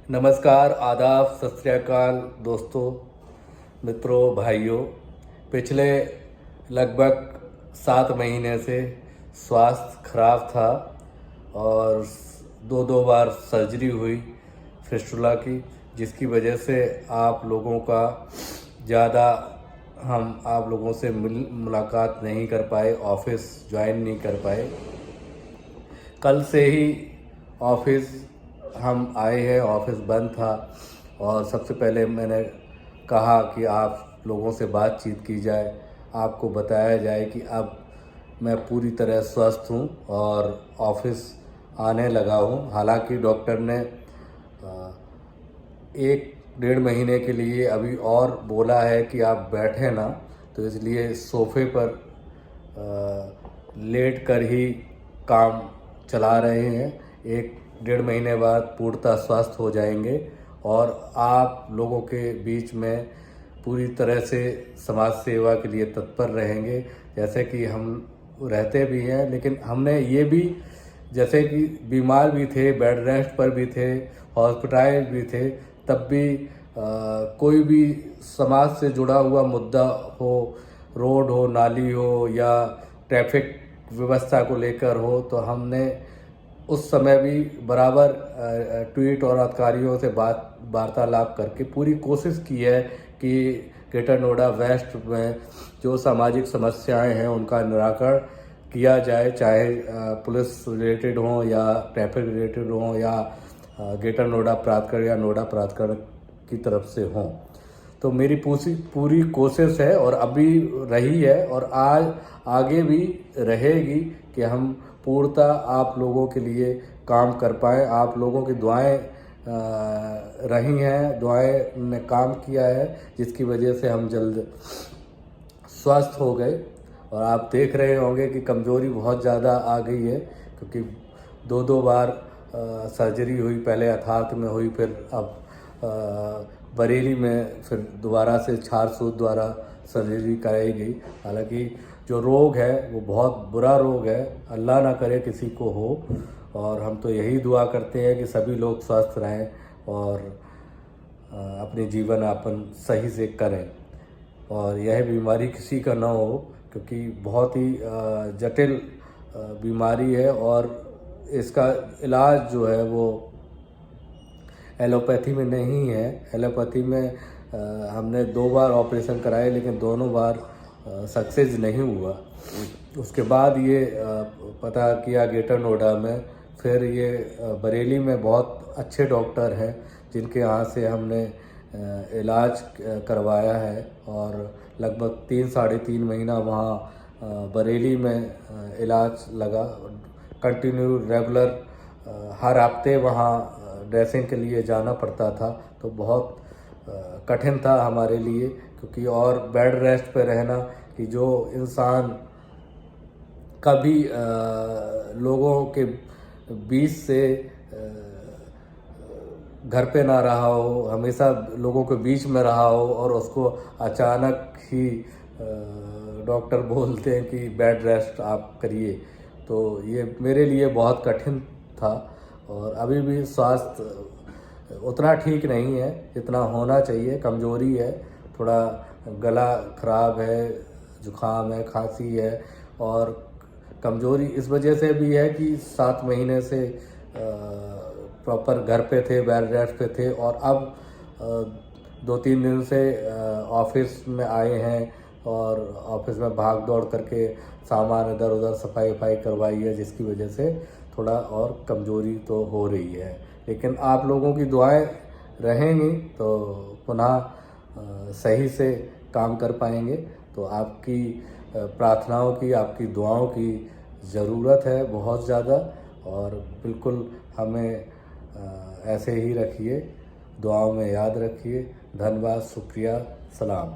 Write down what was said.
नमस्कार, आदाब, सत श्री अकाल दोस्तों, मित्रों, भाइयों। पिछले लगभग 7 महीने से स्वास्थ्य खराब था और दो बार सर्जरी हुई फिस्टुला की, जिसकी वजह से आप लोगों का ज़्यादा हम आप लोगों से मुलाकात नहीं कर पाए, ऑफिस ज्वाइन नहीं कर पाए। कल से ही ऑफिस हम आए हैं, ऑफिस बंद था और सबसे पहले मैंने कहा कि आप लोगों से बातचीत की जाए, आपको बताया जाए कि अब मैं पूरी तरह स्वस्थ हूँ और ऑफिस आने लगा हूँ। हालांकि डॉक्टर ने 1-1.5 महीने के लिए अभी और बोला है कि आप बैठे ना, तो इसलिए सोफे पर लेट कर ही काम चला रहे हैं। 1-1.5 महीने बाद पूर्णतः स्वस्थ हो जाएंगे और आप लोगों के बीच में पूरी तरह से समाज सेवा के लिए तत्पर रहेंगे, जैसे कि हम रहते भी हैं। लेकिन हमने ये भी, जैसे कि बीमार भी थे, बेड रेस्ट पर भी थे, हॉस्पिटलाइज भी थे, तब भी कोई भी समाज से जुड़ा हुआ मुद्दा हो, रोड हो, नाली हो या ट्रैफिक व्यवस्था को लेकर हो, तो हमने उस समय भी बराबर ट्वीट और अधिकारियों से वार्तालाप करके पूरी कोशिश की है कि ग्रेटर नोएडा वेस्ट में जो सामाजिक समस्याएं हैं उनका निराकरण किया जाए, चाहे पुलिस रिलेटेड हो या ट्रैफिक रिलेटेड हो या ग्रेटर नोएडा प्राधिकरण या नोएडा प्राधिकरण की तरफ से हों। तो मेरी पूरी कोशिश है और अभी रही है और आज आगे भी रहेगी कि हम पूर्णतः आप लोगों के लिए काम कर पाएँ। आप लोगों की दुआएं रही हैं, दुआएं ने काम किया है, जिसकी वजह से हम जल्द स्वस्थ हो गए। और आप देख रहे होंगे कि कमज़ोरी बहुत ज़्यादा आ गई है, क्योंकि 2 बार सर्जरी हुई, पहले यथार्थ में हुई, फिर अब बरेली में फिर दोबारा से छार सूत द्वारा सर्जरी कराई गई। हालांकि जो रोग है वो बहुत बुरा रोग है, अल्लाह ना करे किसी को हो, और हम तो यही दुआ करते हैं कि सभी लोग स्वस्थ रहें और अपने जीवन यापन सही से करें और यह बीमारी किसी का ना हो, क्योंकि बहुत ही जटिल बीमारी है और इसका इलाज जो है वो एलोपैथी में नहीं है। एलोपैथी में हमने 2 बार ऑपरेशन कराए, लेकिन दोनों बार सक्सेस नहीं हुआ। उसके बाद ये पता किया ग्रेटर नोएडा में, फिर ये बरेली में बहुत अच्छे डॉक्टर हैं जिनके यहाँ से हमने इलाज करवाया है और लगभग 3-3.5 महीना वहाँ बरेली में इलाज लगा। कंटिन्यू रेगुलर हर हफ्ते वहाँ ड्रेसिंग के लिए जाना पड़ता था, तो बहुत कठिन था हमारे लिए, क्योंकि और बेड रेस्ट पे रहना, कि जो इंसान कभी लोगों के बीच से घर पे ना रहा हो, हमेशा लोगों के बीच में रहा हो और उसको अचानक ही डॉक्टर बोलते हैं कि बेड रेस्ट आप करिए, तो ये मेरे लिए बहुत कठिन था। और अभी भी स्वास्थ्य उतना ठीक नहीं है जितना होना चाहिए, कमज़ोरी है, थोड़ा गला ख़राब है, जुकाम है, खांसी है, और कमज़ोरी इस वजह से भी है कि 7 महीने से प्रॉपर घर पे थे, बेड रेस्ट पे थे, और अब 2-3 दिन से ऑफिस में आए हैं और ऑफिस में भाग दौड़ करके सामान इधर उधर सफाई वफाई करवाई है, जिसकी वजह से थोड़ा और कमज़ोरी तो हो रही है। लेकिन आप लोगों की दुआएं रहेंगी तो पुनः सही से काम कर पाएंगे। तो आपकी प्रार्थनाओं की, आपकी दुआओं की ज़रूरत है बहुत ज़्यादा, और बिल्कुल हमें ऐसे ही रखिए, दुआओं में याद रखिए। धन्यवाद, शुक्रिया, सलाम।